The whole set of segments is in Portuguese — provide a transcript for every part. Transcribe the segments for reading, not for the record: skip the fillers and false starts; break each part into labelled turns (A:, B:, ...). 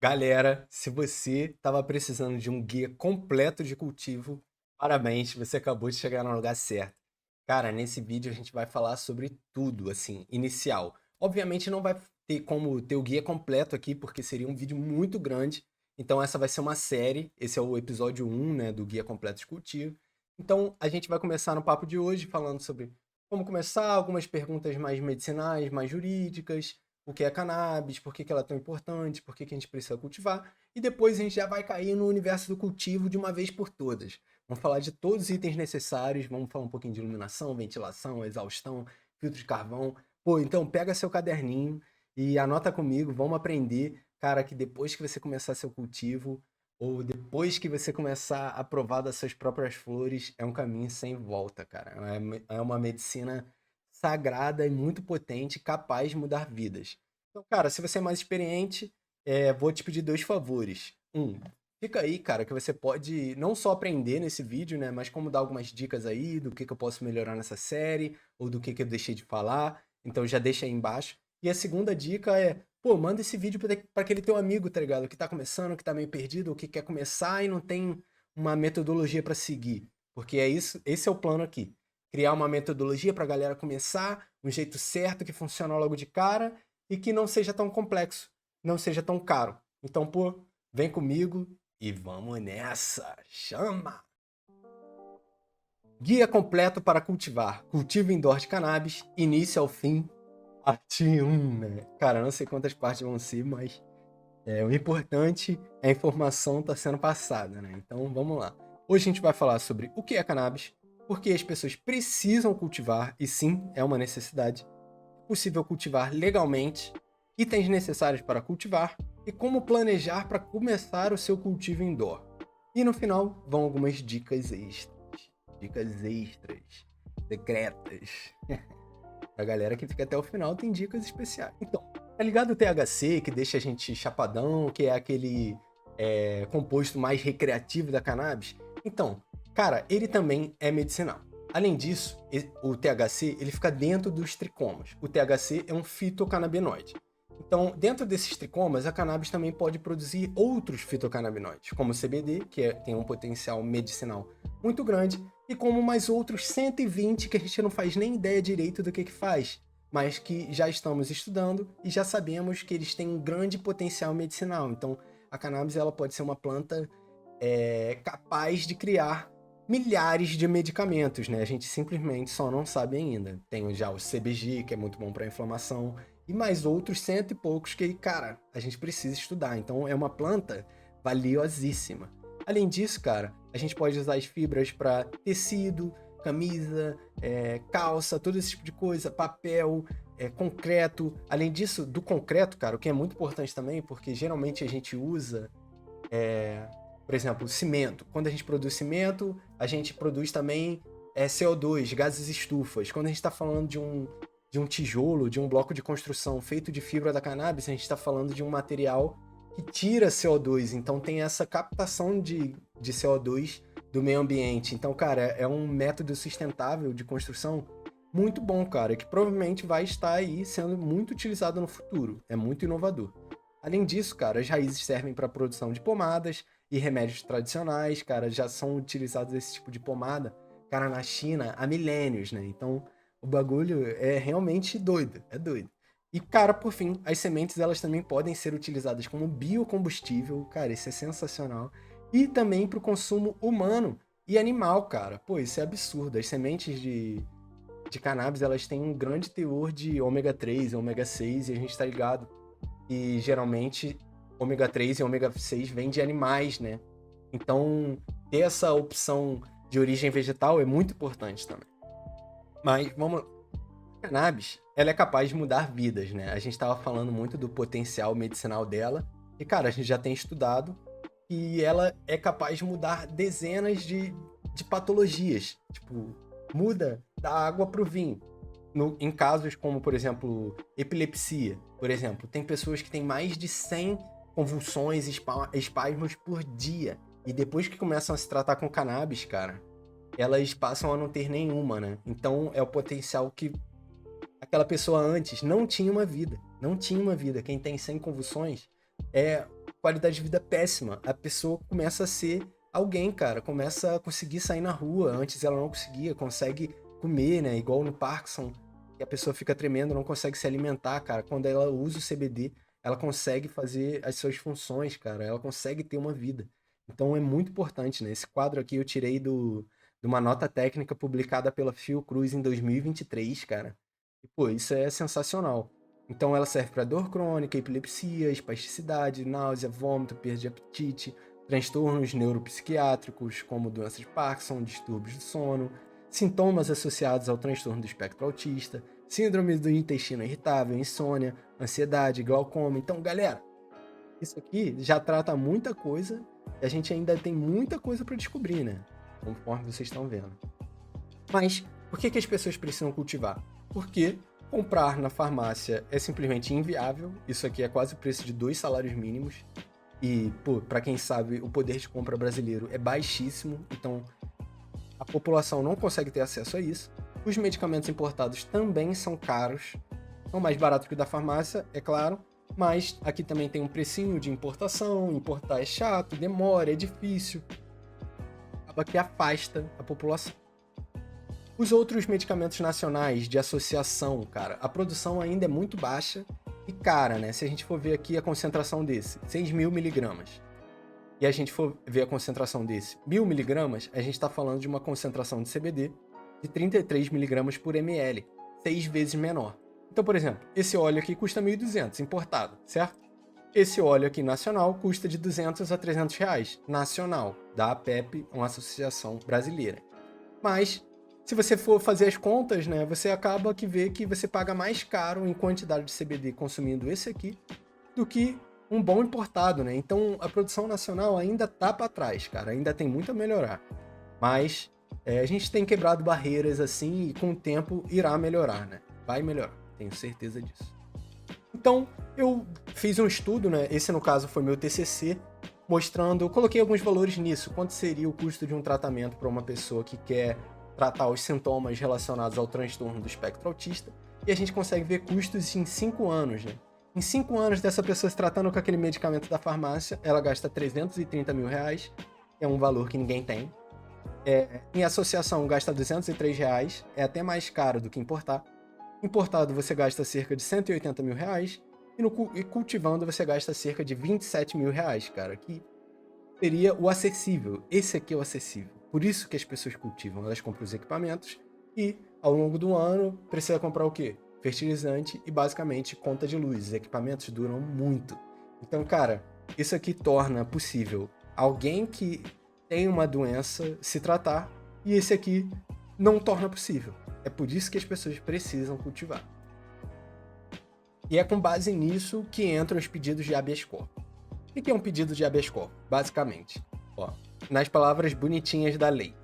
A: Galera, se você estava precisando de um guia completo de cultivo, parabéns, você acabou de chegar no lugar certo. Cara, nesse vídeo a gente vai falar sobre tudo, assim, inicial. Obviamente não vai ter como ter o guia completo aqui, porque seria um vídeo muito grande. Então essa vai ser uma série, esse é o episódio 1, né, do Guia Completo de Cultivo. Então a gente vai começar no papo de hoje falando sobre como começar, algumas perguntas mais medicinais, mais jurídicas, o que é cannabis, por que ela é tão importante, por que a gente precisa cultivar, e depois a gente já vai cair no universo do cultivo de uma vez por todas. Vamos falar de todos os itens necessários, vamos falar um pouquinho de iluminação, ventilação, exaustão, filtro de carvão. Pô, então pega seu caderninho e anota comigo, vamos aprender, cara, que depois que você começar seu cultivo, ou depois que você começar a provar das suas próprias flores, é um caminho sem volta, cara. É uma medicina sagrada e muito potente, capaz de mudar vidas. Então, cara, se você é mais experiente, vou te pedir dois favores. Fica aí, cara, que você pode não só aprender nesse vídeo, né, mas como dar algumas dicas aí do que eu posso melhorar nessa série, ou do que eu deixei de falar. Então já deixa aí embaixo. E a segunda dica é, pô, manda esse vídeo pra aquele teu amigo, tá ligado? Que tá começando, que tá meio perdido, ou que quer começar e não tem uma metodologia pra seguir. Porque é isso, esse é o plano aqui. Criar uma metodologia pra galera começar, um jeito certo que funciona logo de cara e que não seja tão complexo, não seja tão caro. Então, pô, vem comigo e vamos nessa! Chama! Guia completo para cultivar. Cultivo indoor de cannabis, início ao fim, parte 1, né? Cara, não sei quantas partes vão ser, mas o importante é a informação estar sendo passada, né? Então vamos lá. Hoje a gente vai falar sobre o que é cannabis, por que as pessoas precisam cultivar, e sim, é uma necessidade. É possível cultivar legalmente, itens necessários para cultivar e como planejar para começar o seu cultivo indoor. E no final vão algumas dicas extras. Dicas extras, secretas. Pra galera que fica até o final tem dicas especiais. Então, tá ligado o THC que deixa a gente chapadão, que é aquele composto mais recreativo da cannabis? Então, cara, ele também é medicinal. Além disso, o THC ele fica dentro dos tricomas. O THC é um fitocannabinoide. Então, dentro desses tricomas, a cannabis também pode produzir outros fitocannabinoides, como o CBD, que tem um potencial medicinal muito grande, e como mais outros 120 que a gente não faz nem ideia direito do que faz, mas que já estamos estudando e já sabemos que eles têm um grande potencial medicinal. Então, a cannabis ela pode ser uma planta capaz de criar milhares de medicamentos, né? A gente simplesmente só não sabe ainda. Tem já o CBG, que é muito bom para inflamação, e mais outros cento e poucos que, cara, a gente precisa estudar. Então, é uma planta valiosíssima. Além disso, cara, a gente pode usar as fibras para tecido, camisa, calça, todo esse tipo de coisa, papel, concreto. Além disso, do concreto, cara, o que é muito importante também, porque geralmente a gente usa, por exemplo, cimento. Quando a gente produz cimento, a gente produz também CO2, gases estufas. Quando a gente está falando de um tijolo, de um bloco de construção feito de fibra da cannabis, a gente está falando de um material que tira CO2, então tem essa captação de CO2 do meio ambiente. Então, cara, é um método sustentável de construção muito bom, cara, que provavelmente vai estar aí sendo muito utilizado no futuro. É muito inovador. Além disso, cara, as raízes servem para a produção de pomadas e remédios tradicionais, cara, já são utilizados esse tipo de pomada, cara, na China há milênios, né? Então, o bagulho é realmente doido, é doido. E, cara, por fim, as sementes elas também podem ser utilizadas como biocombustível, cara, isso é sensacional. E também para o consumo humano e animal, cara. Pô, isso é absurdo. As sementes de cannabis, elas têm um grande teor de ômega 3, ômega 6, e a gente tá ligado. E geralmente, ômega 3 e ômega 6 vêm de animais, né? Então, ter essa opção de origem vegetal é muito importante também. Mas vamos cannabis, ela é capaz de mudar vidas, né? A gente estava falando muito do potencial medicinal dela. E, cara, a gente já tem estudado que ela é capaz de mudar dezenas de patologias. Tipo, muda da água para o vinho. Em casos como, por exemplo, epilepsia. Por exemplo, tem pessoas que têm mais de 100 convulsões, espasmos por dia. E depois que começam a se tratar com cannabis, cara, elas passam a não ter nenhuma, né? Então é o potencial que aquela pessoa antes não tinha uma vida. Não tinha uma vida. Quem tem 100 convulsões é qualidade de vida péssima. A pessoa começa a ser alguém, cara. Começa a conseguir sair na rua. Antes ela não conseguia, consegue comer, né? Igual no Parkinson, que a pessoa fica tremendo, não consegue se alimentar, cara. Quando ela usa o CBD, ela consegue fazer as suas funções, cara. Ela consegue ter uma vida. Então é muito importante, né? Esse quadro aqui eu tirei de uma nota técnica publicada pela Fiocruz em 2023, cara. E, pô, isso é sensacional. Então ela serve para dor crônica, epilepsia, espasticidade, náusea, vômito, perda de apetite, transtornos neuropsiquiátricos, como doença de Parkinson, distúrbios do sono, sintomas associados ao transtorno do espectro autista, síndrome do intestino irritável, insônia, ansiedade, glaucoma. Então, galera, isso aqui já trata muita coisa e a gente ainda tem muita coisa para descobrir, né? Conforme vocês estão vendo. Mas por que as pessoas precisam cultivar? Porque comprar na farmácia é simplesmente inviável. Isso aqui é quase o preço de 2 salários mínimos. E, pô, para quem sabe, o poder de compra brasileiro é baixíssimo. Então, a população não consegue ter acesso a isso. Os medicamentos importados também são caros. São mais baratos que o da farmácia, é claro. Mas aqui também tem um precinho de importação. Importar é chato, demora, é difícil. Acaba que afasta a população. Os outros medicamentos nacionais de associação, cara, a produção ainda é muito baixa e cara, né? Se a gente for ver aqui a concentração desse, 6.000 miligramas, e a gente for ver a concentração desse, 1.000 miligramas, a gente tá falando de uma concentração de CBD de 33 miligramas por ml, 6 vezes menor. Então, por exemplo, esse óleo aqui custa 1.200, importado, certo? Esse óleo aqui nacional custa de 200 a 300 reais, nacional, da APEP, uma associação brasileira. Mas se você for fazer as contas, né, você acaba que vê que você paga mais caro em quantidade de CBD consumindo esse aqui do que um bom importado, né? Então a produção nacional ainda tá para trás, cara, ainda tem muito a melhorar. Mas a gente tem quebrado barreiras assim e com o tempo irá melhorar, né? Vai melhorar, tenho certeza disso. Então eu fiz um estudo, né? Esse no caso foi meu TCC, mostrando, eu coloquei alguns valores nisso, quanto seria o custo de um tratamento para uma pessoa que quer tratar os sintomas relacionados ao transtorno do espectro autista, e a gente consegue ver custos em 5 anos, né? Em 5 anos dessa pessoa se tratando com aquele medicamento da farmácia, ela gasta 330 mil reais, que é um valor que ninguém tem. Em associação gasta 203 reais, é até mais caro do que importar. Importado você gasta cerca de 180 mil reais, e cultivando você gasta cerca de 27 mil reais, cara, que seria o acessível. Esse aqui é o acessível. Por isso que as pessoas cultivam. Elas compram os equipamentos e, ao longo do ano, precisa comprar o quê? Fertilizante e, basicamente, conta de luz. Os equipamentos duram muito. Então, cara, isso aqui torna possível alguém que tem uma doença se tratar e esse aqui não torna possível. É por isso que as pessoas precisam cultivar. E é com base nisso que entram os pedidos de habeas corpus. O que é um pedido de habeas corpus? Basicamente, nas palavras bonitinhas da lei.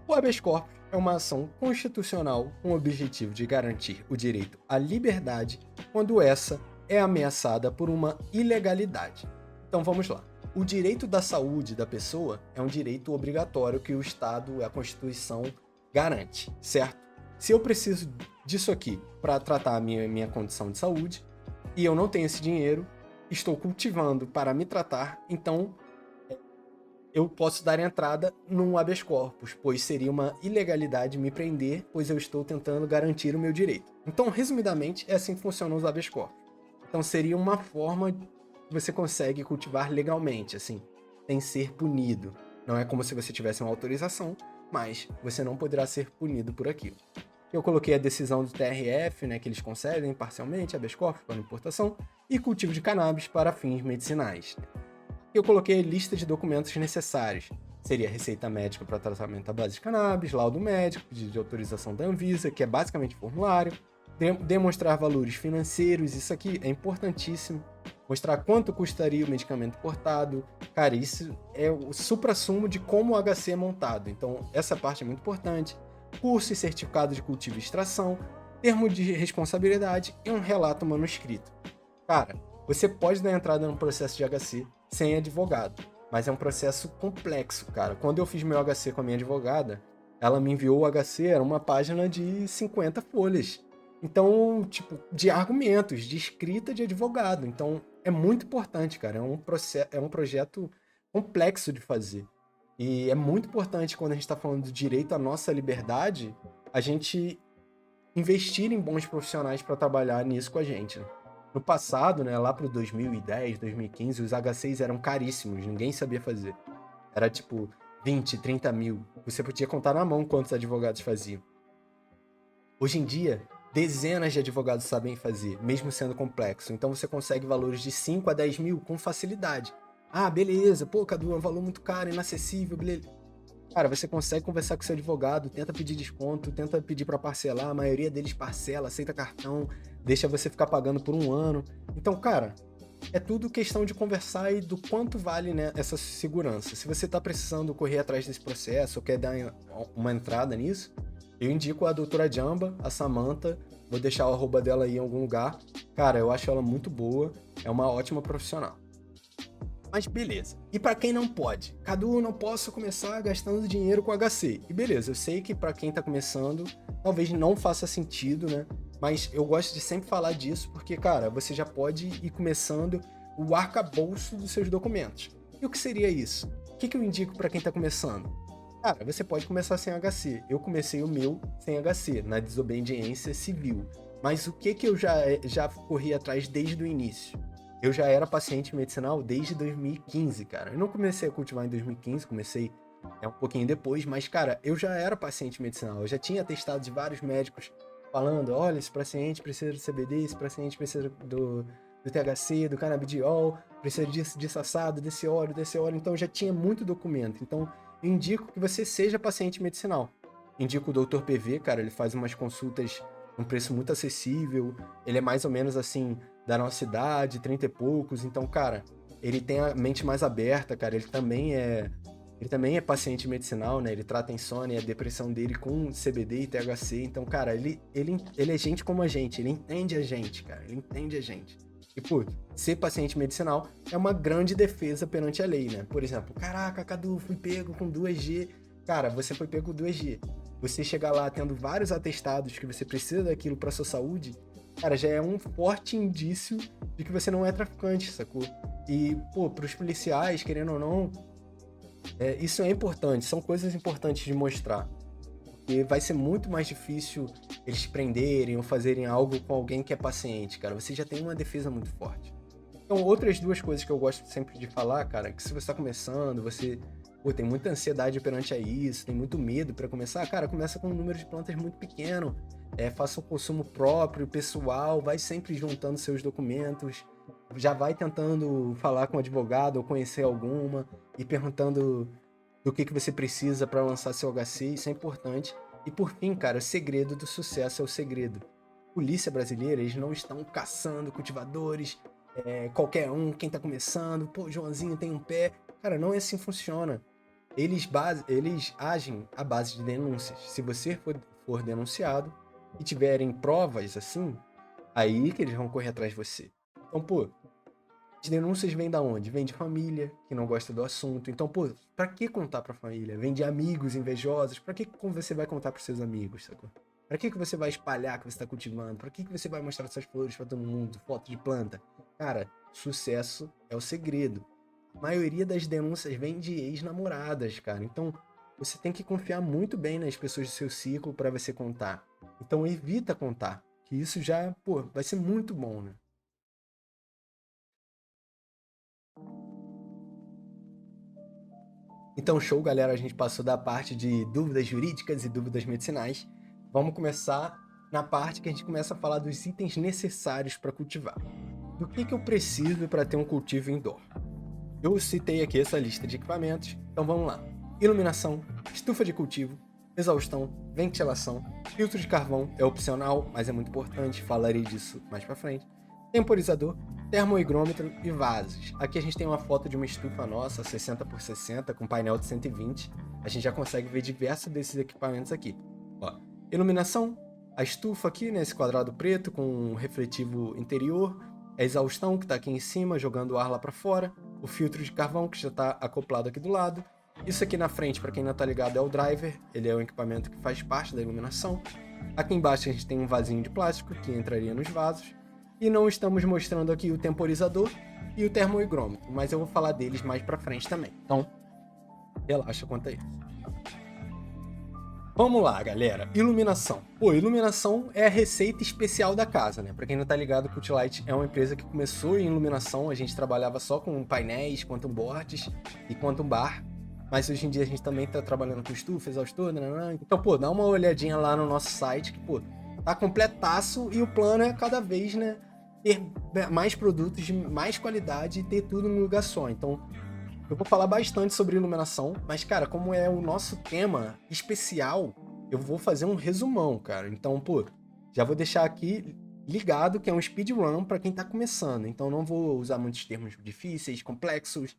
A: O habeas corpus é uma ação constitucional com o objetivo de garantir o direito à liberdade quando essa é ameaçada por uma ilegalidade. Então vamos lá. O direito da saúde da pessoa é um direito obrigatório que o Estado, a Constituição, garante, certo? Se eu preciso disso aqui para tratar a minha condição de saúde e eu não tenho esse dinheiro, estou cultivando para me tratar, então eu posso dar entrada num habeas corpus, pois seria uma ilegalidade me prender, pois eu estou tentando garantir o meu direito. Então, resumidamente, é assim que funcionam os habeas corpus. Então, seria uma forma que você consegue cultivar legalmente, assim, sem ser punido. Não é como se você tivesse uma autorização, mas você não poderá ser punido por aquilo. Eu coloquei a decisão do TRF, né, que eles concedem parcialmente habeas corpus para importação e cultivo de cannabis para fins medicinais. Eu coloquei a lista de documentos necessários. Seria receita médica para tratamento à base de cannabis, laudo médico, pedido de autorização da Anvisa, que é basicamente formulário, demonstrar valores financeiros, isso aqui é importantíssimo, mostrar quanto custaria o medicamento importado. Cara, isso é o suprassumo de como o HC é montado, então essa parte é muito importante. Curso e certificado de cultivo e extração, termo de responsabilidade e um relato manuscrito. Cara, você pode dar entrada no processo de HC sem advogado, mas é um processo complexo, cara. Quando eu fiz meu HC com a minha advogada, ela me enviou o HC, era uma página de 50 folhas. Então, tipo, de argumentos, de escrita de advogado. Então, é muito importante, cara. É um projeto complexo de fazer. E é muito importante quando a gente está falando do direito à nossa liberdade, a gente investir em bons profissionais para trabalhar nisso com a gente, né? No passado, né, lá pro 2010, 2015, os H6 eram caríssimos, ninguém sabia fazer. Era tipo 20, 30 mil. Você podia contar na mão quantos advogados faziam. Hoje em dia, dezenas de advogados sabem fazer, mesmo sendo complexo. Então você consegue valores de 5 a 10 mil com facilidade. Ah, beleza. Pô, Cadu, é um valor muito caro, inacessível, beleza. Cara, você consegue conversar com seu advogado, tenta pedir desconto, tenta pedir para parcelar, a maioria deles parcela, aceita cartão, deixa você ficar pagando por um ano. Então, cara, é tudo questão de conversar e do quanto vale, né, essa segurança. Se você está precisando correr atrás desse processo ou quer dar uma entrada nisso, eu indico a doutora Jamba, a Samantha, vou deixar o arroba dela aí em algum lugar. Cara, eu acho ela muito boa, é uma ótima profissional. Mas beleza. E para quem não pode? Cadu, não posso começar gastando dinheiro com HC. E beleza, eu sei que para quem tá começando, talvez não faça sentido, né? Mas eu gosto de sempre falar disso porque, cara, você já pode ir começando o arcabouço dos seus documentos. E o que seria isso? O que eu indico para quem tá começando? Cara, você pode começar sem HC. Eu comecei o meu sem HC, na desobediência civil. Mas o que eu já corri atrás desde o início? Eu já era paciente medicinal desde 2015, cara. Eu não comecei a cultivar em 2015, comecei um pouquinho depois, mas, cara, eu já era paciente medicinal. Eu já tinha testado de vários médicos falando, olha, esse paciente precisa do CBD, esse paciente precisa do THC, do canabidiol, precisa disso assado, desse óleo. Então, eu já tinha muito documento. Então, eu indico que você seja paciente medicinal. Indico o Dr. PV, cara, ele faz umas consultas um preço muito acessível, ele é mais ou menos assim, da nossa idade, 30 e poucos, então, cara, ele tem a mente mais aberta, cara, ele também é paciente medicinal, né, ele trata a insônia e a depressão dele com CBD e THC, então, cara, ele é gente como a gente, ele entende a gente, cara, ele entende a gente. E, pô, ser paciente medicinal é uma grande defesa perante a lei, né? Por exemplo, caraca, Cadu, fui pego com 2G. Cara, você foi pego com 2G. Você chegar lá tendo vários atestados que você precisa daquilo para sua saúde, cara, já é um forte indício de que você não é traficante, sacou? E, pô, pros policiais, querendo ou não, isso é importante, são coisas importantes de mostrar. Porque vai ser muito mais difícil eles te prenderem ou fazerem algo com alguém que é paciente, cara. Você já tem uma defesa muito forte. Então, outras duas coisas que eu gosto sempre de falar, cara, é que se você tá começando, você tem muita ansiedade perante a isso, tem muito medo para começar, cara, começa com um número de plantas muito pequeno, faça um consumo próprio, pessoal, vai sempre juntando seus documentos, já vai tentando falar com um advogado ou conhecer alguma e perguntando do que você precisa para lançar seu HC, isso é importante. E por fim, cara, o segredo do sucesso é o segredo. Polícia brasileira, eles não estão caçando cultivadores, qualquer um, quem tá começando, pô, Joãozinho tem um pé. Cara, não é assim que funciona. Eles agem à base de denúncias. Se você for denunciado e tiverem provas assim, aí que eles vão correr atrás de você. Então, pô, as denúncias vêm da onde? Vem de família, que não gosta do assunto. Então, pô, pra que contar pra família? Vem de amigos invejosos. Pra que você vai contar pros seus amigos, sacou? Pra que você vai espalhar que você tá cultivando? Pra que você vai mostrar suas flores pra todo mundo? Foto de planta? Cara, sucesso é o segredo. A maioria das denúncias vem de ex-namoradas, cara. Então, você tem que confiar muito bem nas pessoas do seu ciclo pra você contar. Então, evita contar. Que isso já, pô, vai ser muito bom, né? Então, show, galera. A gente passou da parte de dúvidas jurídicas e dúvidas medicinais. Vamos começar na parte que a gente começa a falar dos itens necessários para cultivar. Do que eu preciso para ter um cultivo indoor? Eu citei aqui essa lista de equipamentos, então vamos lá. Iluminação, estufa de cultivo, exaustão, ventilação, filtro de carvão é opcional, mas é muito importante, falarei disso mais para frente. Temporizador, termohigrômetro e vasos. Aqui a gente tem uma foto de uma estufa nossa, 60 por 60, com painel de 120. A gente já consegue ver diversos desses equipamentos aqui. Ó, iluminação, a estufa aqui, nesse quadrado preto com um refletivo interior, a exaustão que está aqui em cima, jogando o ar lá para fora, o filtro de carvão que já está acoplado aqui do lado. Isso aqui na frente, para quem não está ligado, é o driver, ele é o equipamento que faz parte da iluminação. Aqui embaixo a gente tem um vasinho de plástico que entraria nos vasos. E não estamos mostrando aqui o temporizador e o termohigrômetro, mas eu vou falar deles mais pra frente também. Então, relaxa quanto a isso. Vamos lá, galera. Iluminação. Pô, iluminação é a receita especial da casa, né? Pra quem não tá ligado, a Cultilight é uma empresa que começou em iluminação. A gente trabalhava só com painéis, quantum boards e quantum bar. Mas hoje em dia a gente também tá trabalhando com estufa, exaustor, né? Então, pô, dá uma olhadinha lá no nosso site que, pô, tá completaço e o plano é cada vez, né, ter mais produtos de mais qualidade e ter tudo num lugar só. Então, eu vou falar bastante sobre iluminação, mas, cara, como é o nosso tema especial, eu vou fazer um resumão, cara. Então, pô, já vou deixar aqui ligado que é um speedrun para quem tá começando. Então, não vou usar muitos termos difíceis, complexos,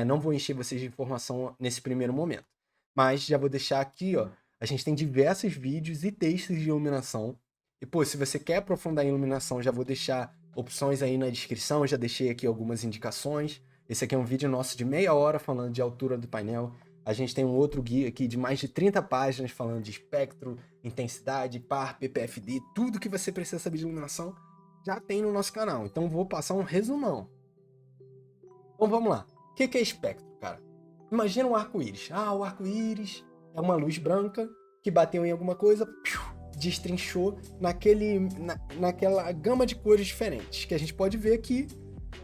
A: não vou encher vocês de informação nesse primeiro momento. Mas já vou deixar aqui, ó, a gente tem diversos vídeos e textos de iluminação. E, pô, se você quer aprofundar em iluminação, já vou deixar opções aí na descrição, já deixei aqui algumas indicações. Esse aqui é um vídeo nosso de meia hora falando de altura do painel. A gente tem um outro guia aqui de mais de 30 páginas falando de espectro, intensidade, par, PPFD, tudo que você precisa saber de iluminação já tem no nosso canal. Então vou passar um resumão. Então vamos lá. O que é espectro, cara? Imagina um arco-íris. Ah, o arco-íris é uma luz branca que bateu em alguma coisa, destrinchou naquela gama de cores diferentes, que a gente pode ver aqui.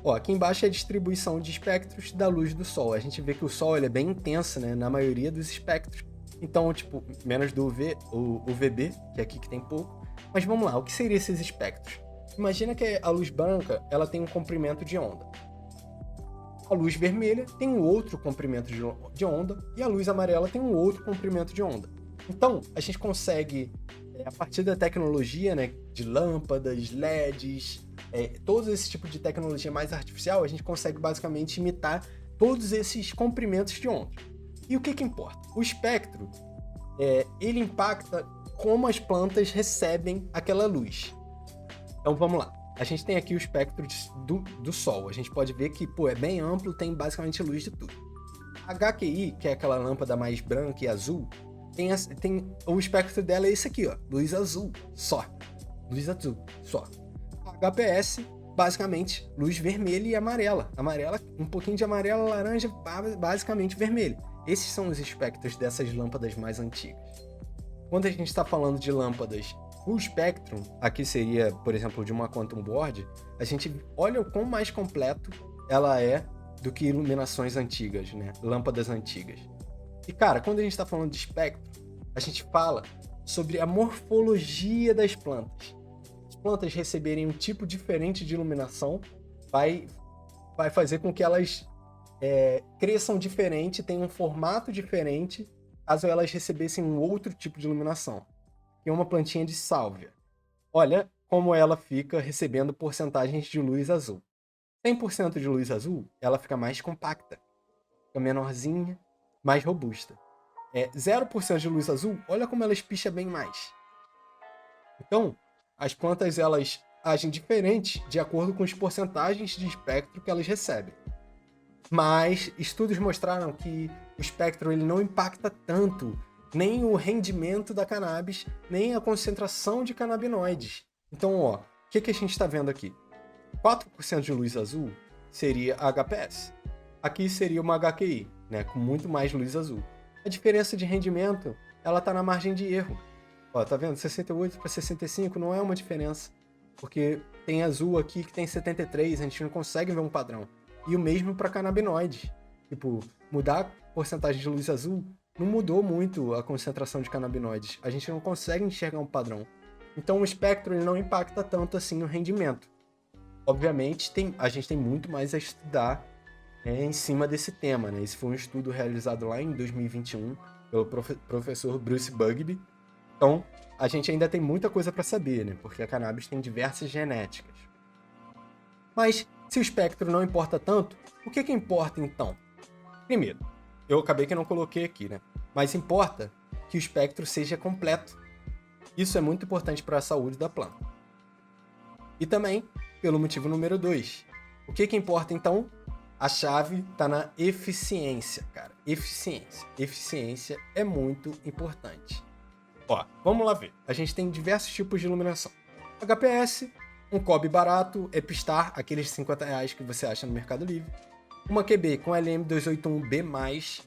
A: Ó, aqui embaixo é a distribuição de espectros da luz do Sol. A gente vê que o Sol ele é bem intenso, né, na maioria dos espectros. Então, tipo, menos do UVB, que é aqui que tem pouco. Mas vamos lá, o que seriam esses espectros? Imagina que a luz branca ela tem um comprimento de onda. A luz vermelha tem um outro comprimento de onda e a luz amarela tem um outro comprimento de onda. Então, a gente consegue, a partir da tecnologia, né, de lâmpadas, LEDs, todo esse tipo de tecnologia mais artificial, a gente consegue basicamente imitar todos esses comprimentos de onda. E o que importa? O espectro, ele impacta como as plantas recebem aquela luz. Então vamos lá. A gente tem aqui o espectro do Sol. A gente pode ver que, pô, é bem amplo, tem basicamente luz de tudo. A HQI, que é aquela lâmpada mais branca e azul, tem o espectro dela é esse aqui, ó, luz azul só. Luz azul só. A HPS, basicamente, luz vermelha e amarela. Amarela, um pouquinho de amarela, laranja, basicamente vermelho. Esses são os espectros dessas lâmpadas mais antigas. Quando a gente está falando de lâmpadas full spectrum, aqui seria, por exemplo, de uma quantum board, a gente olha o quão mais completo ela é do que iluminações antigas, né? Lâmpadas antigas. E, cara, quando a gente está falando de espectro, a gente fala sobre a morfologia das plantas. As plantas receberem um tipo diferente de iluminação vai fazer com que elas cresçam diferente, tenham um formato diferente, caso elas recebessem um outro tipo de iluminação. Que é uma plantinha de sálvia. Olha como ela fica recebendo porcentagens de luz azul. 100% de luz azul, ela fica mais compacta, fica menorzinha, mais robusta. 0% de luz azul, olha como ela espicha bem mais. Então, as plantas elas agem diferente de acordo com as porcentagens de espectro que elas recebem. Mas estudos mostraram que o espectro ele não impacta tanto nem o rendimento da cannabis, nem a concentração de canabinoides. Então, ó, o que a gente está vendo aqui? 4% de luz azul seria a HPS. Aqui seria uma HQI, né, com muito mais luz azul. A diferença de rendimento, ela está na margem de erro. Ó, tá vendo? 68 para 65 não é uma diferença, porque tem azul aqui que tem 73, a gente não consegue ver um padrão. E o mesmo para canabinoides. Tipo, mudar a porcentagem de luz azul não mudou muito a concentração de canabinoides. A gente não consegue enxergar um padrão. Então o espectro ele não impacta tanto assim o rendimento. Obviamente, a gente tem muito mais a estudar em cima desse tema, né? Esse foi um estudo realizado lá em 2021 pelo professor Bruce Bugbee. Então, a gente ainda tem muita coisa para saber, né? Porque a cannabis tem diversas genéticas. Mas, se o espectro não importa tanto, o que importa então? Primeiro, eu acabei que não coloquei aqui, né? Mas importa que o espectro seja completo. Isso é muito importante para a saúde da planta. E também, pelo motivo número 2. O que importa, então? A chave está na eficiência, cara. Eficiência. Eficiência é muito importante. Ó, vamos lá ver. A gente tem diversos tipos de iluminação. HPS, um COB barato, Epistar, aqueles R$50 que você acha no Mercado Livre. Uma QB com LM281B+.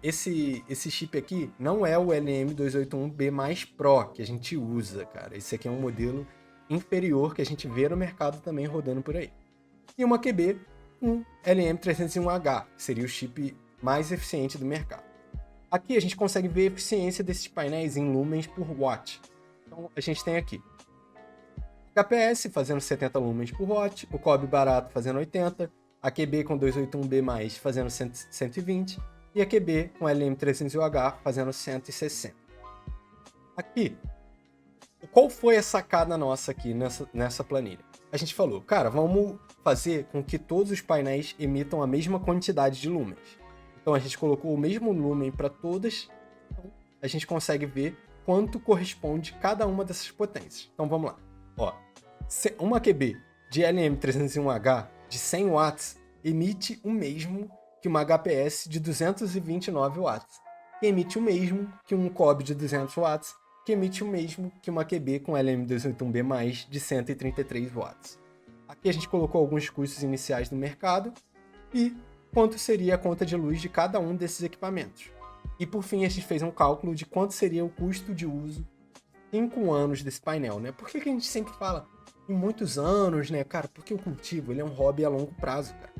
A: Esse chip aqui não é o LM281B+ Pro que a gente usa, cara. Esse aqui é um modelo inferior que a gente vê no mercado também rodando por aí. E uma QB com LM301H, que seria o chip mais eficiente do mercado. Aqui a gente consegue ver a eficiência desses painéis em lumens por watt. Então a gente tem aqui HPS fazendo 70 lumens por watt, o COB barato fazendo 80, a QB com 281B+, fazendo 120 e a QB com LM301H fazendo 160. Aqui, qual foi a sacada nossa aqui nessa planilha? A gente falou, cara, vamos fazer com que todos os painéis emitam a mesma quantidade de lumens. Então a gente colocou o mesmo lumen para todas, então a gente consegue ver quanto corresponde cada uma dessas potências. Então vamos lá. Ó, uma QB de LM301H de 100 watts emite o mesmo que uma HPS de 229 watts, que emite o mesmo que um COB de 200 watts, que emite o mesmo que uma QB com LM281B+, de 133 watts. Aqui a gente colocou alguns custos iniciais do mercado e quanto seria a conta de luz de cada um desses equipamentos. E por fim a gente fez um cálculo de quanto seria o custo de uso 5 anos desse painel, né? Por que a gente sempre fala em muitos anos, né, cara? Porque o cultivo, ele é um hobby a longo prazo, cara.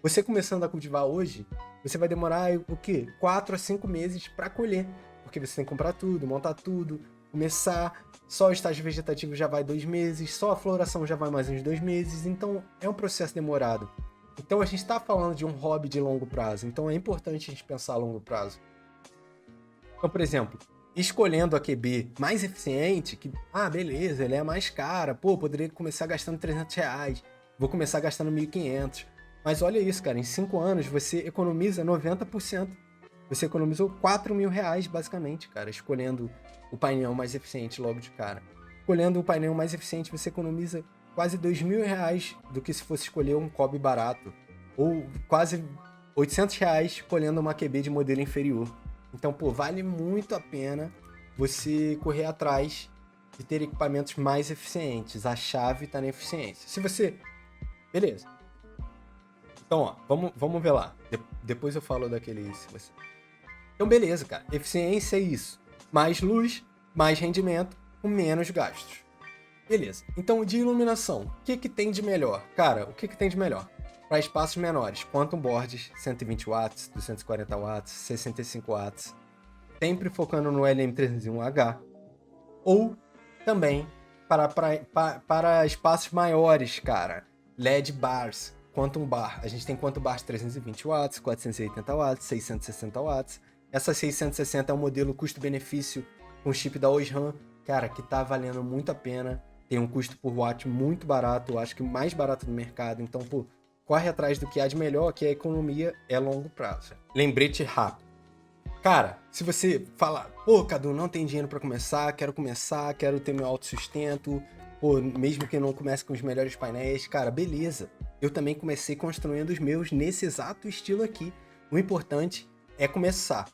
A: Você começando a cultivar hoje, você vai demorar, o quê? 4 a 5 meses para colher. Porque você tem que comprar tudo, montar tudo, começar. Só o estágio vegetativo já vai 2 meses, só a floração já vai mais uns 2 meses. Então, é um processo demorado. Então, a gente está falando de um hobby de longo prazo. Então, é importante a gente pensar a longo prazo. Então, por exemplo, escolhendo a QB mais eficiente, que, beleza, ela é a mais cara, poderia começar gastando R$300, vou começar gastando 1.500. Mas olha isso, cara, em 5 anos você economiza 90%. Você economizou R$4.000, basicamente, cara, escolhendo o painel mais eficiente logo de cara. Escolhendo o painel mais eficiente, você economiza quase R$2.000 do que se fosse escolher um COB barato. Ou quase R$800 escolhendo uma QB de modelo inferior. Então, vale muito a pena você correr atrás de ter equipamentos mais eficientes. A chave está na eficiência. Se você... Beleza. Então, ó, vamos ver lá. Depois eu falo daquele... Se você... Então, beleza, cara. Eficiência é isso. Mais luz, mais rendimento, com menos gastos. Beleza. Então, de iluminação, o que tem de melhor? Cara, o que tem de melhor? Para espaços menores, Quantum Boards, 120 watts, 240 watts, 65 watts, sempre focando no LM301H, ou também para espaços maiores, cara, LED Bars, Quantum Bar. A gente tem Quantum Bar 320 watts, 480 watts, 660 watts. Essa 660 é um modelo custo-benefício com chip da Osram, cara, que tá valendo muito a pena. Tem um custo por watt muito barato, eu acho que o mais barato do mercado. Então, corre atrás do que há de melhor, que a economia é longo prazo. Lembrete rápido. Cara, se você falar, Cadu, não tem dinheiro para começar, quero ter meu autossustento, mesmo que eu não comece com os melhores painéis, cara, beleza. Eu também comecei construindo os meus nesse exato estilo aqui. O importante é começar.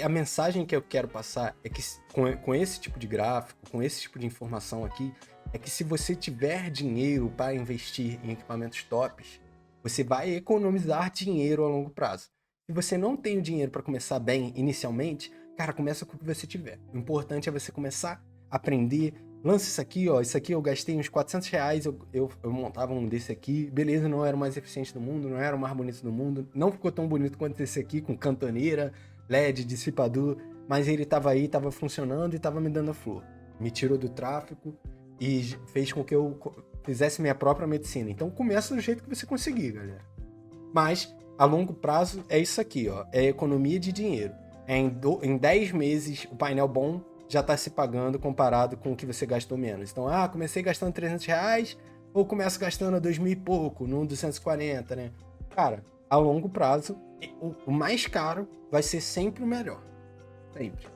A: A mensagem que eu quero passar é que com esse tipo de gráfico, com esse tipo de informação aqui, é que se você tiver dinheiro para investir em equipamentos tops, você vai economizar dinheiro a longo prazo. Se você não tem o dinheiro para começar bem inicialmente, cara, começa com o que você tiver. O importante é você começar a aprender. Lança isso aqui, ó. Isso aqui eu gastei uns R$400, eu montava um desse aqui. Beleza, não era o mais eficiente do mundo, não era o mais bonito do mundo. Não ficou tão bonito quanto esse aqui, com cantoneira, LED, dissipador. Mas ele tava aí, tava funcionando e tava me dando a flor. Me tirou do tráfego e fez com que eu fizesse minha própria medicina. Então começa do jeito que você conseguir, galera. Mas a longo prazo é isso aqui, ó. É economia de dinheiro. Em 10 meses, o painel bom já está se pagando comparado com o que você gastou menos. Então, comecei gastando R$300 ou começo gastando 2.000 e pouco, num 240, né? Cara, a longo prazo, o mais caro vai ser sempre o melhor. Sempre.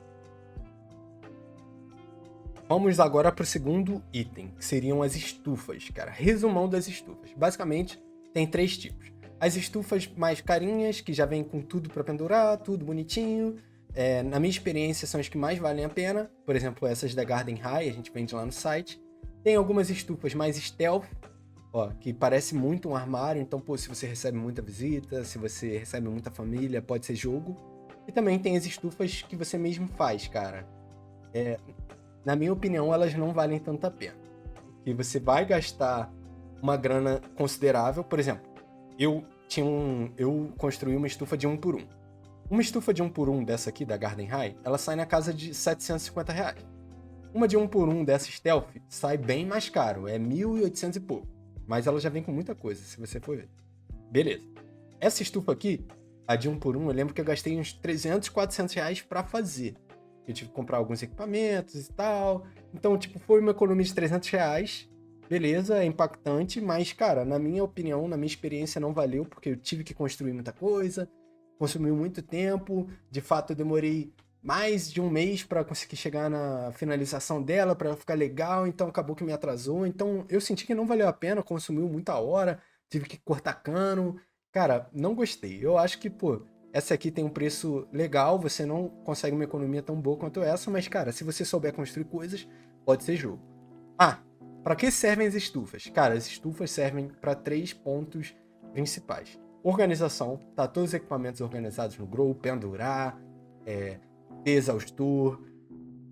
A: Vamos agora para o segundo item, que seriam as estufas, cara. Resumão das estufas. Basicamente, tem 3 tipos. As estufas mais carinhas, que já vem com tudo para pendurar, tudo bonitinho. na minha experiência, são as que mais valem a pena. Por exemplo, essas da Garden High, a gente vende lá no site. Tem algumas estufas mais stealth, ó, que parece muito um armário. Então, pô, se você recebe muita visita, se você recebe muita família, pode ser jogo. E também tem as estufas que você mesmo faz, cara. Na minha opinião, elas não valem tanto a pena. Porque você vai gastar uma grana considerável. Por exemplo, eu construí uma estufa de 1 por 1. Uma estufa de 1 por 1 dessa aqui, da Garden High, ela sai na casa de R$750. Uma de 1 por 1 dessa Stealth sai bem mais caro, é 1.800 e pouco. Mas ela já vem com muita coisa, se você for ver. Beleza. Essa estufa aqui, a de 1 por 1, eu lembro que eu gastei uns 300, R$400 pra fazer. Eu tive que comprar alguns equipamentos e tal. Então, tipo, foi uma economia de R$300. Beleza, é impactante, mas, cara, na minha opinião, na minha experiência, não valeu, porque eu tive que construir muita coisa, consumiu muito tempo. De fato, eu demorei mais de um mês para conseguir chegar na finalização dela, para ela ficar legal, então acabou que me atrasou. Então, eu senti que não valeu a pena, consumiu muita hora, tive que cortar cano. Cara, não gostei. Eu acho que, pô, essa aqui tem um preço legal, você não consegue uma economia tão boa quanto essa, mas, cara, se você souber construir coisas, pode ser jogo. Para que servem as estufas? Cara, as estufas servem para 3 pontos principais. Organização, tá todos os equipamentos organizados no grow, pendurar, exaustor.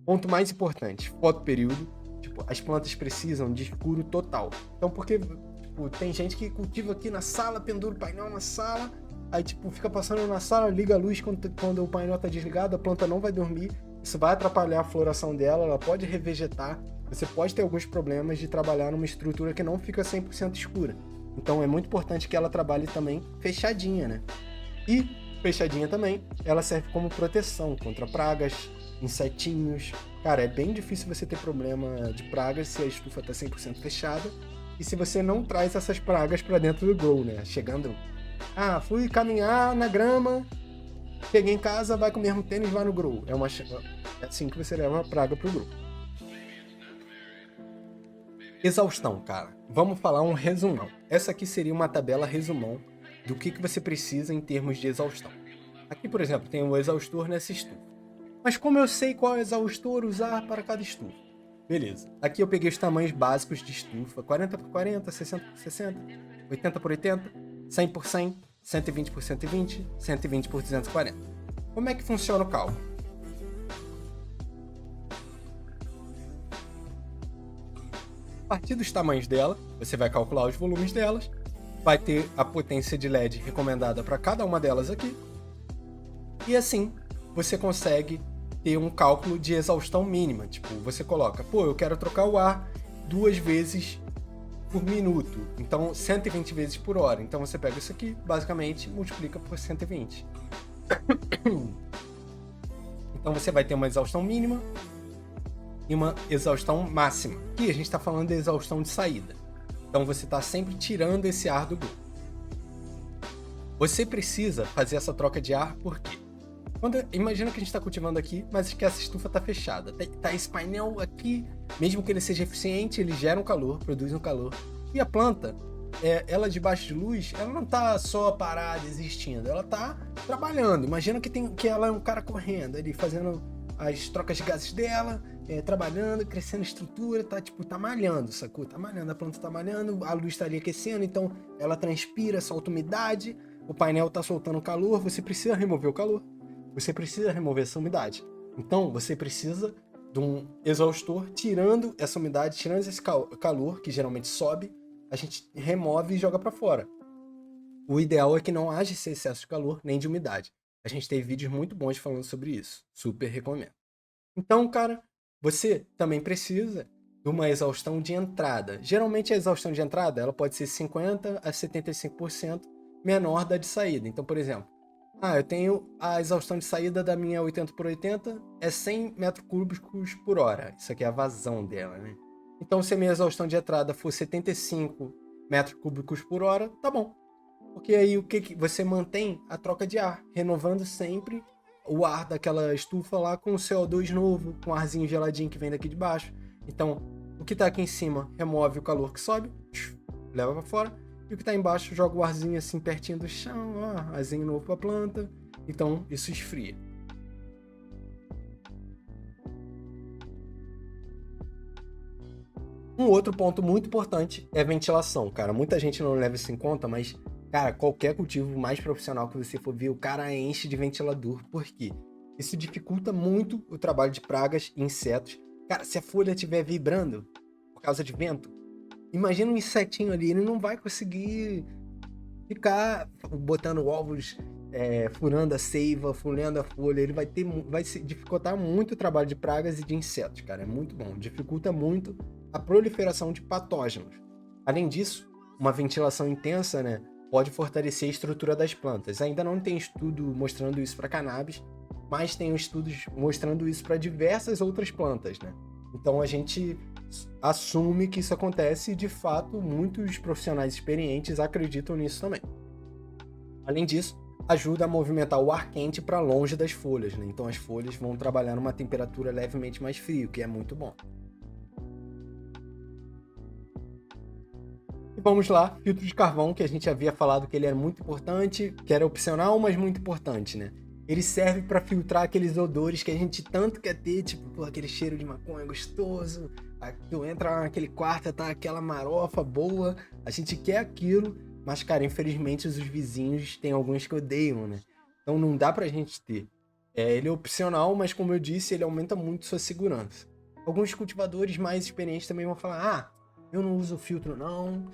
A: Ponto mais importante, fotoperíodo. Tipo, as plantas precisam de escuro total. Então, porque tipo, tem gente que cultiva aqui na sala, pendura o painel na sala, aí tipo, fica passando na sala, liga a luz quando o painel tá desligado, a planta não vai dormir, isso vai atrapalhar a floração dela, ela pode revegetar. Você pode ter alguns problemas de trabalhar numa estrutura que não fica 100% escura. Então é muito importante que ela trabalhe também fechadinha, né? E fechadinha também, ela serve como proteção contra pragas, insetinhos. Cara, é bem difícil você ter problema de pragas se a estufa tá 100% fechada e se você não traz essas pragas para dentro do grow, né? Chegando, fui caminhar na grama, cheguei em casa, vai com o mesmo tênis, vai no grow. É assim que você leva a praga pro grow. Exaustão, cara. Vamos falar um resumão. Essa aqui seria uma tabela resumão do que você precisa em termos de exaustão. Aqui, por exemplo, tem o exaustor nessa estufa. Mas como eu sei qual exaustor usar para cada estufa? Beleza. Aqui eu peguei os tamanhos básicos de estufa. 40 por 40, 60 por 60, 80 por 80, 100 por 100, 120 por 120, 120 por 240. Como é que funciona o cálculo? A partir dos tamanhos dela, você vai calcular os volumes delas, vai ter a potência de LED recomendada para cada uma delas aqui, e assim você consegue ter um cálculo de exaustão mínima. Tipo, você coloca, eu quero trocar o ar 2 vezes por minuto, então 120 vezes por hora. Então você pega isso aqui, basicamente multiplica por 120. Então você vai ter uma exaustão mínima e uma exaustão máxima. Aqui a gente está falando de exaustão de saída. Então você está sempre tirando esse ar do grupo. Você precisa fazer essa troca de ar porque imagina que a gente está cultivando aqui, mas que essa estufa está fechada. Tá esse painel aqui, mesmo que ele seja eficiente, ele gera um calor, produz um calor. E a planta, ela debaixo de luz, ela não está só parada, existindo, ela está trabalhando. Imagina que ela é um cara correndo, ali fazendo as trocas de gases dela, trabalhando, crescendo estrutura, tá malhando, sacou? Tá malhando, a planta tá malhando, a luz tá ali aquecendo, então ela transpira, solta umidade, o painel tá soltando calor, você precisa remover o calor, você precisa remover essa umidade. Então, você precisa de um exaustor tirando essa umidade, tirando esse calor, que geralmente sobe, a gente remove e joga para fora. O ideal é que não haja esse excesso de calor nem de umidade. A gente tem vídeos muito bons falando sobre isso. Super recomendo. Então, cara, você também precisa de uma exaustão de entrada. Geralmente a exaustão de entrada ela pode ser 50% a 75% menor da de saída. Então, por exemplo, eu tenho a exaustão de saída da minha 80 por 80 é 100 metros cúbicos por hora. Isso aqui é a vazão dela, né? Então, se a minha exaustão de entrada for 75 metros cúbicos por hora, tá bom. Porque aí o que você mantém a troca de ar, renovando sempre o ar daquela estufa lá com o CO2 novo, com o arzinho geladinho que vem daqui de baixo. Então, o que tá aqui em cima remove o calor que sobe, leva para fora, e o que tá embaixo joga o arzinho assim pertinho do chão, arzinho novo pra planta. Então, isso esfria. Um outro ponto muito importante é a ventilação, cara. Muita gente não leva isso em conta, mas, cara, qualquer cultivo mais profissional que você for ver, o cara enche de ventilador. Por quê? Isso dificulta muito o trabalho de pragas e insetos. Cara, se a folha estiver vibrando por causa de vento, imagina um insetinho ali, ele não vai conseguir ficar botando ovos, furando a seiva, furando a folha. Ele vai se dificultar muito o trabalho de pragas e de insetos, cara. É muito bom. Dificulta muito a proliferação de patógenos. Além disso, uma ventilação intensa, né, pode fortalecer a estrutura das plantas. Ainda não tem estudo mostrando isso para cannabis, mas tem estudos mostrando isso para diversas outras plantas, né? Então a gente assume que isso acontece e, de fato, muitos profissionais experientes acreditam nisso também. Além disso, ajuda a movimentar o ar quente para longe das folhas, né? Então as folhas vão trabalhar numa temperatura levemente mais fria, o que é muito bom. E vamos lá, filtro de carvão, que a gente havia falado que ele era muito importante, que era opcional, mas muito importante, né? Ele serve para filtrar aqueles odores que a gente tanto quer ter, tipo, pô, aquele cheiro de maconha gostoso, tu entra naquele quarto, tá aquela marofa boa, a gente quer aquilo, mas, cara, infelizmente os vizinhos tem alguns que odeiam, né? Então não dá pra gente ter. Ele é opcional, mas como eu disse, ele aumenta muito sua segurança. Alguns cultivadores mais experientes também vão falar, eu não uso filtro não,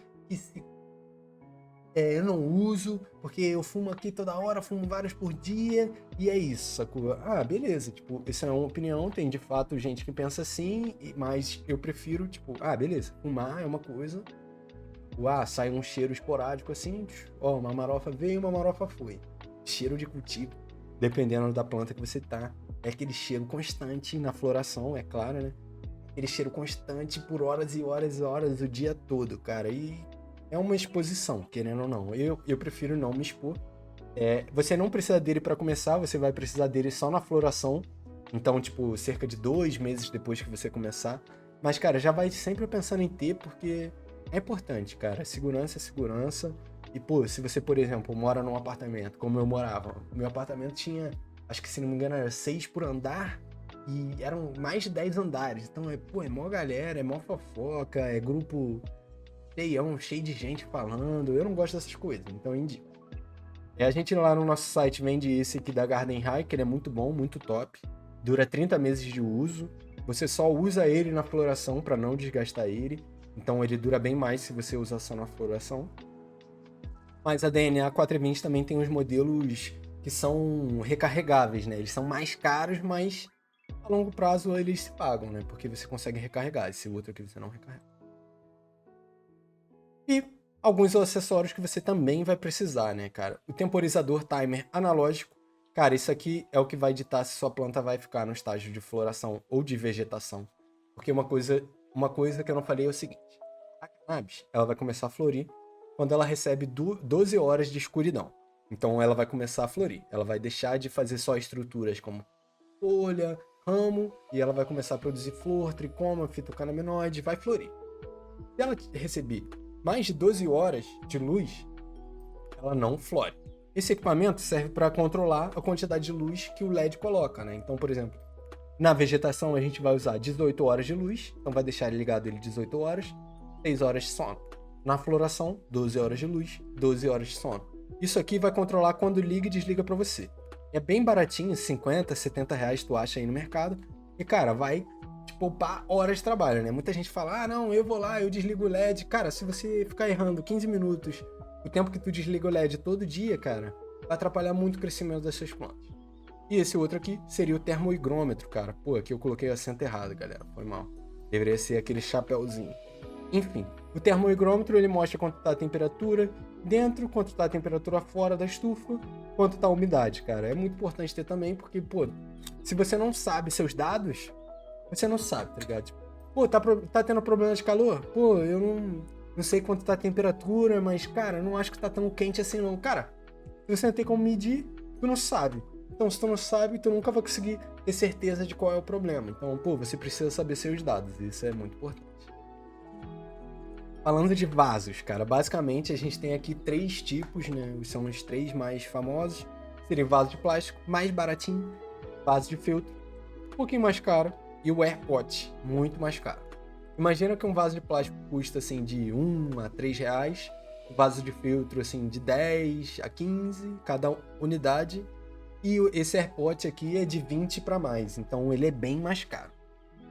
A: eu não uso, porque eu fumo aqui toda hora, fumo vários por dia, e é isso, sacou? Beleza, tipo, isso é uma opinião, tem de fato gente que pensa assim, mas eu prefiro, tipo, beleza, fumar é uma coisa, sai um cheiro esporádico assim, uma marofa veio, uma marofa foi. Cheiro de cultivo, dependendo da planta que você tá, é aquele cheiro constante na floração, é claro, né? Aquele cheiro constante por horas e horas e horas, o dia todo, cara, e é uma exposição, querendo ou não. Eu prefiro não me expor. Você não precisa dele para começar, você vai precisar dele só na floração. Então, tipo, cerca de 2 meses depois que você começar. Mas, cara, já vai sempre pensando em ter, porque é importante, cara. Segurança é segurança. E, pô, se você, por exemplo, mora num apartamento, como eu morava, meu apartamento tinha, acho que se não me engano, era 6 por andar. E eram mais de 10 andares. Então, é mó galera, é mó fofoca, é grupo cheião, cheio de gente falando. Eu não gosto dessas coisas, então indico. A gente lá no nosso site vende esse aqui da Garden High, que ele é muito bom, muito top. Dura 30 meses de uso. Você só usa ele na floração para não desgastar ele. Então ele dura bem mais se você usar só na floração. Mas a DNA 420 também tem uns modelos que são recarregáveis, né? Eles são mais caros, mas a longo prazo eles se pagam, né? Porque você consegue recarregar. Esse outro aqui você não recarrega. E alguns acessórios que você também vai precisar, né, cara? O temporizador timer analógico. Cara, isso aqui é o que vai ditar se sua planta vai ficar no estágio de floração ou de vegetação. Porque uma coisa que eu não falei é o seguinte. A cannabis, ela vai começar a florir quando ela recebe 12 horas de escuridão. Então ela vai começar a florir. Ela vai deixar de fazer só estruturas como folha, ramo, e ela vai começar a produzir flor, tricoma, fitocannabinoide, vai florir. Se ela receber mais de 12 horas de luz, ela não flore. Esse equipamento serve para controlar a quantidade de luz que o LED coloca, né? Então, por exemplo, na vegetação a gente vai usar 18 horas de luz, então vai deixar ele ligado 18 horas, 6 horas de sono. Na floração, 12 horas de luz, 12 horas de sono. Isso aqui vai controlar quando liga e desliga para você. É bem baratinho, 50, 70 reais tu acha aí no mercado. E, cara, vai te poupar horas de trabalho, né? Muita gente fala, não, eu vou lá, eu desligo o LED. Cara, se você ficar errando 15 minutos, o tempo que tu desliga o LED todo dia, cara, vai atrapalhar muito o crescimento das suas plantas. E esse outro aqui seria o termohigrômetro, cara. Pô, aqui eu coloquei o acento errado, galera. Foi mal. Deveria ser aquele chapéuzinho. Enfim, o termohigrômetro ele mostra quanto está a temperatura dentro, quanto está a temperatura fora da estufa, quanto está a umidade, cara. É muito importante ter também, porque, pô, se você não sabe seus dados, você não sabe, tá ligado? Tipo, pô, tá tendo problema de calor? Pô, eu não sei quanto tá a temperatura, mas, cara, eu não acho que tá tão quente assim, não. Cara, se você não tem como medir, tu não sabe. Então, se tu não sabe, tu nunca vai conseguir ter certeza de qual é o problema. Então, pô, você precisa saber seus dados, e isso é muito importante. Falando de vasos, cara, basicamente a gente tem aqui 3 tipos, né? São os 3 mais famosos. Seria o vaso de plástico, mais baratinho, vaso de feltro, um pouquinho mais caro, e o airpot, muito mais caro. Imagina que um vaso de plástico custa assim de 1 a 3 reais, um vaso de filtro assim de 10 a 15 cada unidade, e esse AirPod aqui é de 20 para mais, então ele é bem mais caro.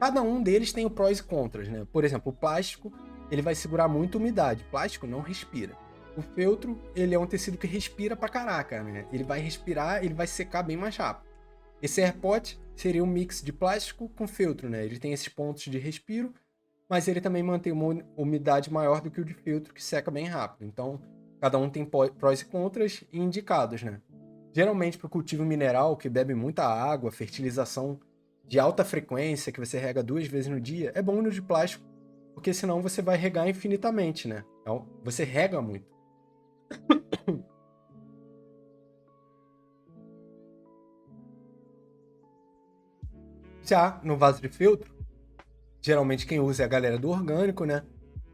A: Cada um deles tem o prós e contras, né? Por exemplo, o plástico, ele vai segurar muito umidade, o plástico não respira. O feltro, ele é um tecido que respira pra caraca, né? Ele vai respirar, ele vai secar bem mais rápido. Esse AirPod seria um mix de plástico com feltro, né? Ele tem esses pontos de respiro, mas ele também mantém uma umidade maior do que o de filtro, que seca bem rápido. Então, cada um tem prós e contras e indicados, né? Geralmente, para o cultivo mineral, que bebe muita água, fertilização de alta frequência, que você rega 2 vezes no dia, é bom no de plástico, porque senão você vai regar infinitamente, né? Então, você rega muito. Já no vaso de filtro, geralmente quem usa é a galera do orgânico, né?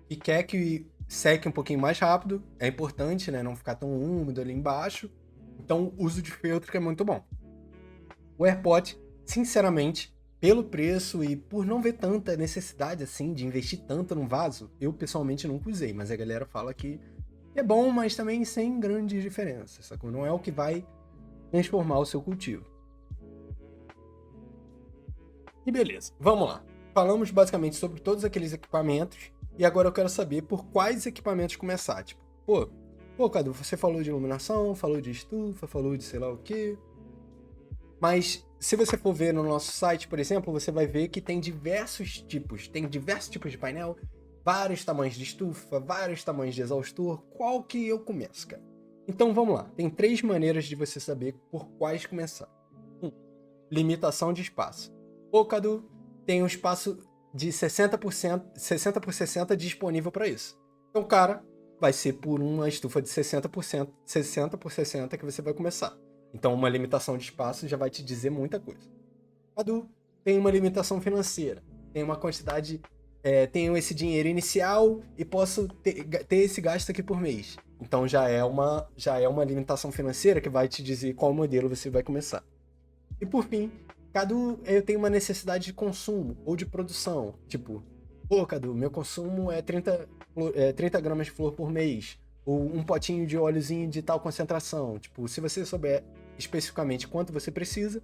A: E quer que seque um pouquinho mais rápido, é importante, né? Não ficar tão úmido ali embaixo. Então, o uso de feltro que é muito bom. O AirPod, sinceramente, pelo preço e por não ver tanta necessidade assim de investir tanto num vaso, eu pessoalmente nunca usei, mas a galera fala que é bom, mas também sem grandes diferenças, sacou? Não é o que vai transformar o seu cultivo. E beleza, vamos lá. Falamos basicamente sobre todos aqueles equipamentos e agora eu quero saber por quais equipamentos começar. Tipo, pô, Cadu, você falou de iluminação, falou de estufa, falou de sei lá o quê. Mas se você for ver no nosso site, por exemplo, você vai ver que tem diversos tipos de painel, vários tamanhos de estufa, vários tamanhos de exaustor. Qual que eu começo, cara? Então vamos lá, tem 3 maneiras de você saber por quais começar. 1. Limitação de espaço. Ô, Cadu, tem um espaço de 60%, 60 por 60 disponível para isso. Então, cara, vai ser por uma estufa de 60%, 60 por 60 que você vai começar. Então, uma limitação de espaço já vai te dizer muita coisa. Cadu, tem uma limitação financeira. Tem uma quantidade... tenho esse dinheiro inicial e posso ter esse gasto aqui por mês. Então, já é uma limitação financeira que vai te dizer qual modelo você vai começar. E, por fim, Cadu, eu tenho uma necessidade de consumo ou de produção. Tipo, pô, Cadu, meu consumo é 30 gramas de flor por mês. Ou um potinho de óleozinho de tal concentração. Tipo, se você souber especificamente quanto você precisa,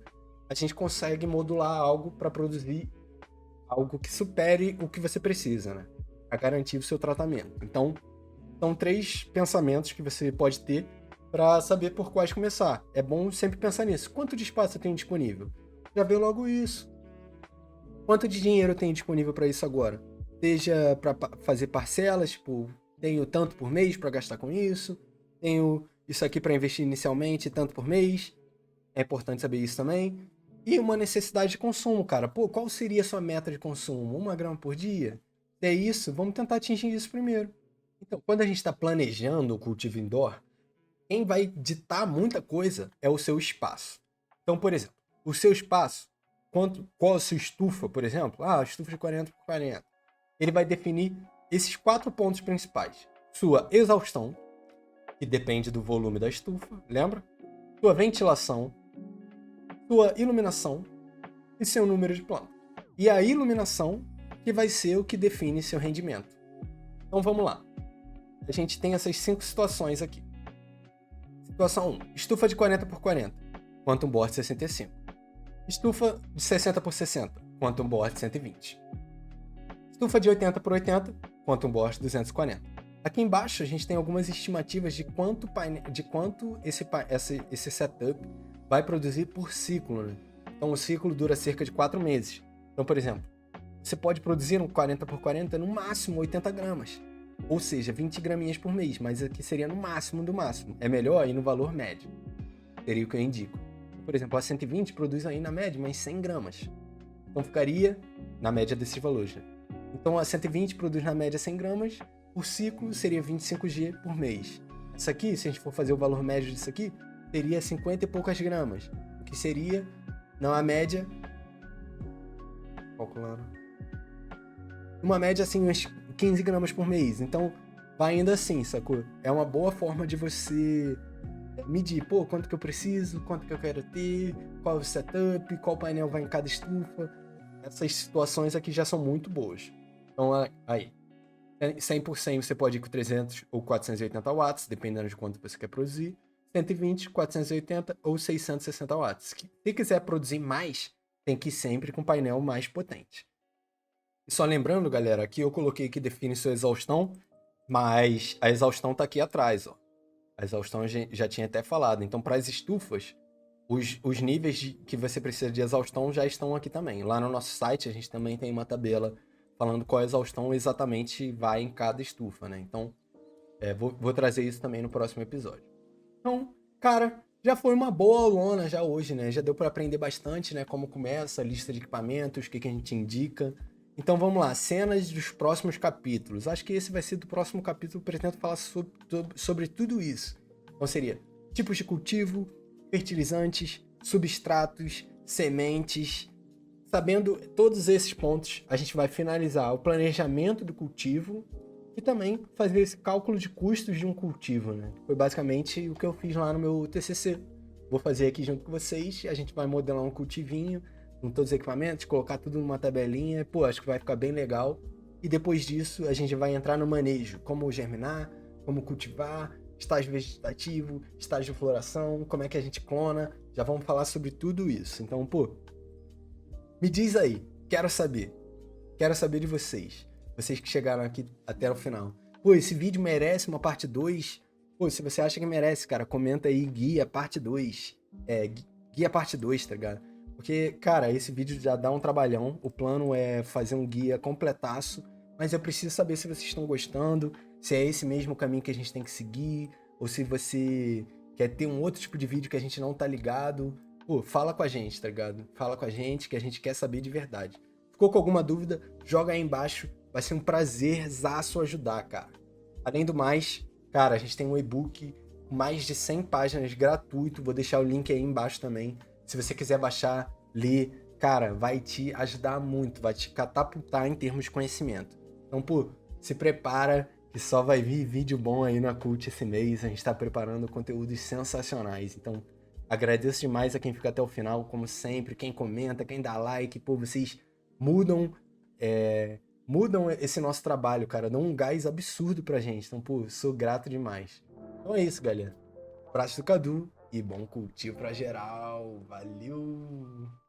A: a gente consegue modular algo para produzir algo que supere o que você precisa, né? Para garantir o seu tratamento. Então, são 3 pensamentos que você pode ter para saber por quais começar. É bom sempre pensar nisso. Quanto de espaço eu tenho disponível? Já vê logo isso. Quanto de dinheiro eu tenho disponível para isso agora? Seja para fazer parcelas, tipo, tenho tanto por mês para gastar com isso, tenho isso aqui para investir inicialmente, tanto por mês. É importante saber isso também. E uma necessidade de consumo, cara. Pô, qual seria a sua meta de consumo? 1 grama por dia? Se é isso, vamos tentar atingir isso primeiro. Então, quando a gente está planejando o cultivo indoor, quem vai ditar muita coisa é o seu espaço. Então, por exemplo, o seu espaço, qual a sua estufa, por exemplo? Ah, estufa de 40 por 40. Ele vai definir esses 4 pontos principais. Sua exaustão, que depende do volume da estufa, lembra? Sua ventilação, sua iluminação e seu número de plantas. E a iluminação que vai ser o que define seu rendimento. Então vamos lá. A gente tem essas 5 situações aqui. Situação 1. Estufa de 40 por 40. Quantum board 65. Estufa de 60 por 60. Quantum board 120. Estufa de 80 por 80. Quantum board 240. Aqui embaixo a gente tem algumas estimativas de quanto esse setup vai produzir por ciclo, né? Então o ciclo dura cerca de 4 meses. Então, por exemplo, você pode produzir um 40 por 40 no máximo 80 gramas. Ou seja, 20 graminhas por mês, mas aqui seria no máximo do máximo. É melhor ir no valor médio. Seria o que eu indico. Por exemplo, a 120 produz aí na média umas 100 gramas. Então ficaria na média desses valores, né? Então a 120 produz na média 100 gramas, por ciclo seria 25 G por mês. Isso aqui, se a gente for fazer o valor médio disso aqui, seria 50 e poucas gramas. O que seria, na média... calculando... uma média assim, umas 15 gramas por mês. Então, vai ainda assim, sacou? É uma boa forma de você medir, pô, quanto que eu preciso, quanto que eu quero ter, qual é o setup, qual painel vai em cada estufa. Essas situações aqui já são muito boas. Então, aí. 100 por 100 você pode ir com 300 ou 480 watts, dependendo de quanto você quer produzir. 120, 480 ou 660 watts. Se quiser produzir mais, tem que ir sempre com painel mais potente. E só lembrando, galera, aqui eu coloquei que define sua exaustão, mas a exaustão tá aqui atrás, ó. A exaustão eu já tinha até falado. Então, para as estufas, os níveis que você precisa de exaustão já estão aqui também. Lá no nosso site a gente também tem uma tabela falando qual exaustão exatamente vai em cada estufa, né? Então, vou trazer isso também no próximo episódio. Então, cara, já foi uma boa aulona já hoje, né? Já deu para aprender bastante, né? Como começa, a lista de equipamentos, o que a gente indica. Então vamos lá, cenas dos próximos capítulos. Acho que esse vai ser do próximo capítulo, pretendo falar sobre tudo isso. Então seria tipos de cultivo, fertilizantes, substratos, sementes. Sabendo todos esses pontos, a gente vai finalizar o planejamento do cultivo e também fazer esse cálculo de custos de um cultivo, né? Foi basicamente o que eu fiz lá no meu TCC. Vou fazer aqui junto com vocês, a gente vai modelar um cultivinho com todos os equipamentos, colocar tudo numa tabelinha, pô, acho que vai ficar bem legal. E depois disso, a gente vai entrar no manejo, como germinar, como cultivar, estágio vegetativo, estágio de floração, como é que a gente clona, já vamos falar sobre tudo isso. Então, pô, me diz aí, quero saber de vocês que chegaram aqui até o final. Pô, esse vídeo merece uma parte 2? Pô, se você acha que merece, cara, comenta aí, guia parte 2. Guia parte 2, tá ligado? Porque, cara, esse vídeo já dá um trabalhão. O plano é fazer um guia completaço. Mas eu preciso saber se vocês estão gostando, se é esse mesmo caminho que a gente tem que seguir, ou se você quer ter um outro tipo de vídeo que a gente não tá ligado. Pô, fala com a gente, tá ligado? Fala com a gente que a gente quer saber de verdade. Ficou com alguma dúvida? Joga aí embaixo. Vai ser um prazerzaço ajudar, cara. Além do mais, cara, a gente tem um e-book com mais de 100 páginas gratuito. Vou deixar o link aí embaixo também. Se você quiser baixar, ler, cara, vai te ajudar muito. Vai te catapultar em termos de conhecimento. Então, pô, se prepara que só vai vir vídeo bom aí na Cult esse mês. A gente tá preparando conteúdos sensacionais. Então, agradeço demais a quem fica até o final, como sempre. Quem comenta, quem dá like. Pô, vocês mudam esse nosso trabalho, cara. Dão um gás absurdo pra gente. Então, pô, sou grato demais. Então é isso, galera. Abraço do Cadu e bom cultivo pra geral. Valeu!